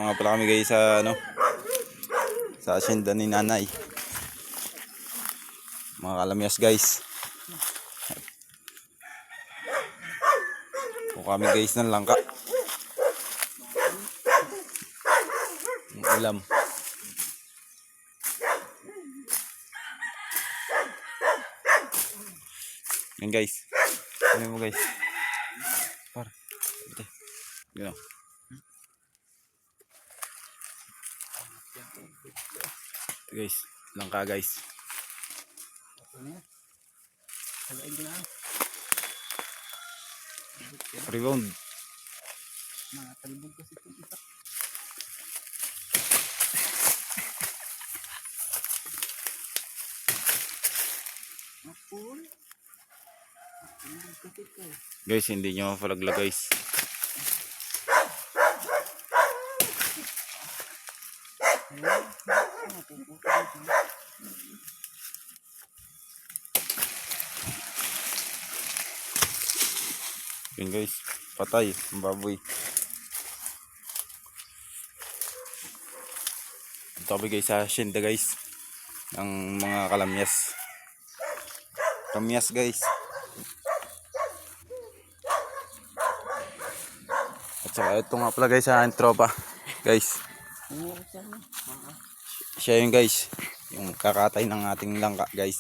Ito nga pala kami guys sa sa asyenda ni nanay. Mga kalamyas guys. Ito kami guys ng langka. Ang ulam. Yan guys. Ano mo guys? Par. Ito. Gano. Ito guys, langka guys. Rebound. Guys, hindi nyo mapalaglag guys. Yan guys, patay ang baboy. Ito kami guys sa asyenda guys ng mga kalamyas. Kamyas guys. At saka ito nga pala guys sa tropa guys. Siya yun guys, yung kakatay ng ating langka guys.